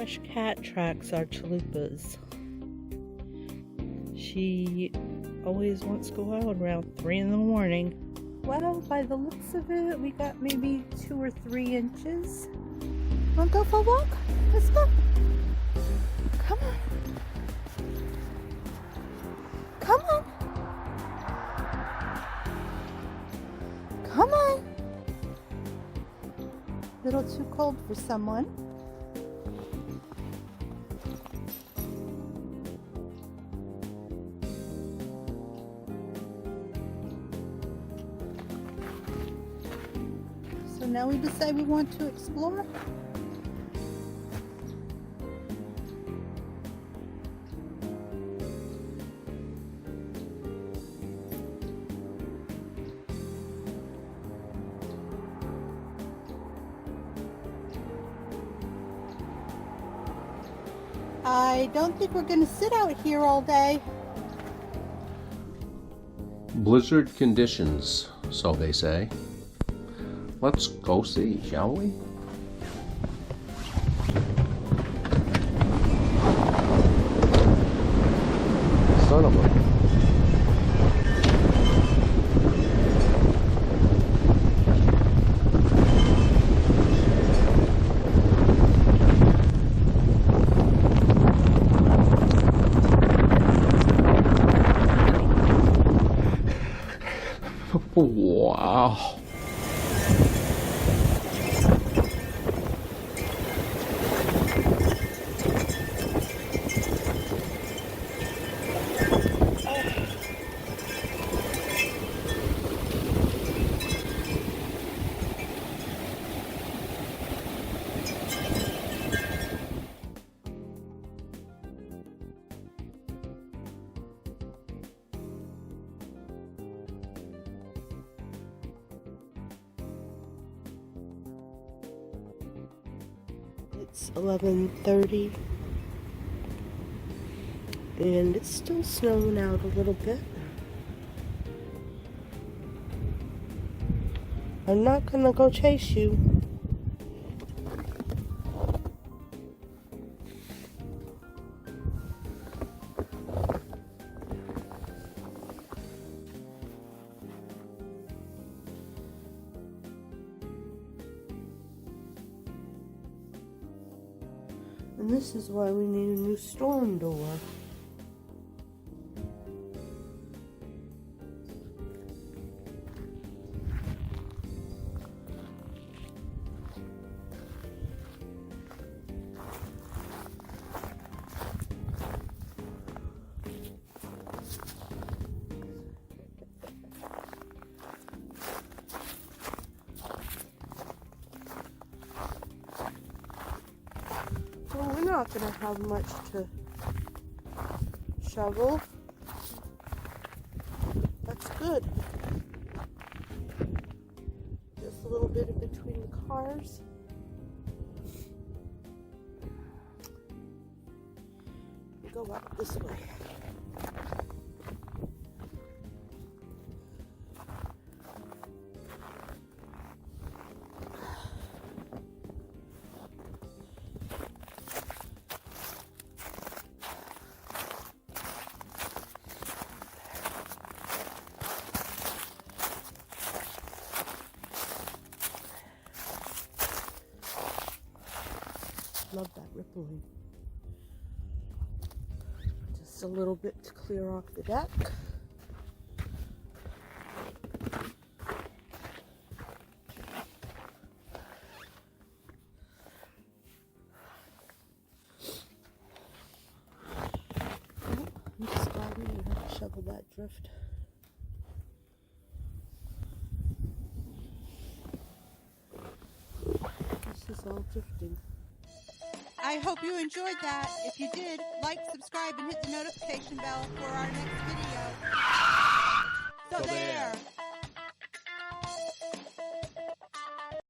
Fresh cat tracks our chalupas. She always wants to go out around 3 in the morning. Well, by the looks of it, we got maybe 2 or 3 inches. Wanna go for a walk? Let's go. Come on. Come on. Come on. Little too cold for someone. So now we decide we want to explore. I don't think we're going to sit out here all day. Blizzard conditions, so they say. Let's go see, shall we? Son of a... Wow. It's 11:30 and it's still snowing out a little bit. I'm not gonna go chase you. And this is why we need a new storm door. Well, we're not going to have much to shovel. That's good. Just a little bit in between the cars. We go up this way. Love that rippling. Just a little bit to clear off the deck. I'm starting to have to shovel that drift. This is all drifting. I hope you enjoyed that. If you did, like, subscribe, and hit the notification bell for our next video. So there.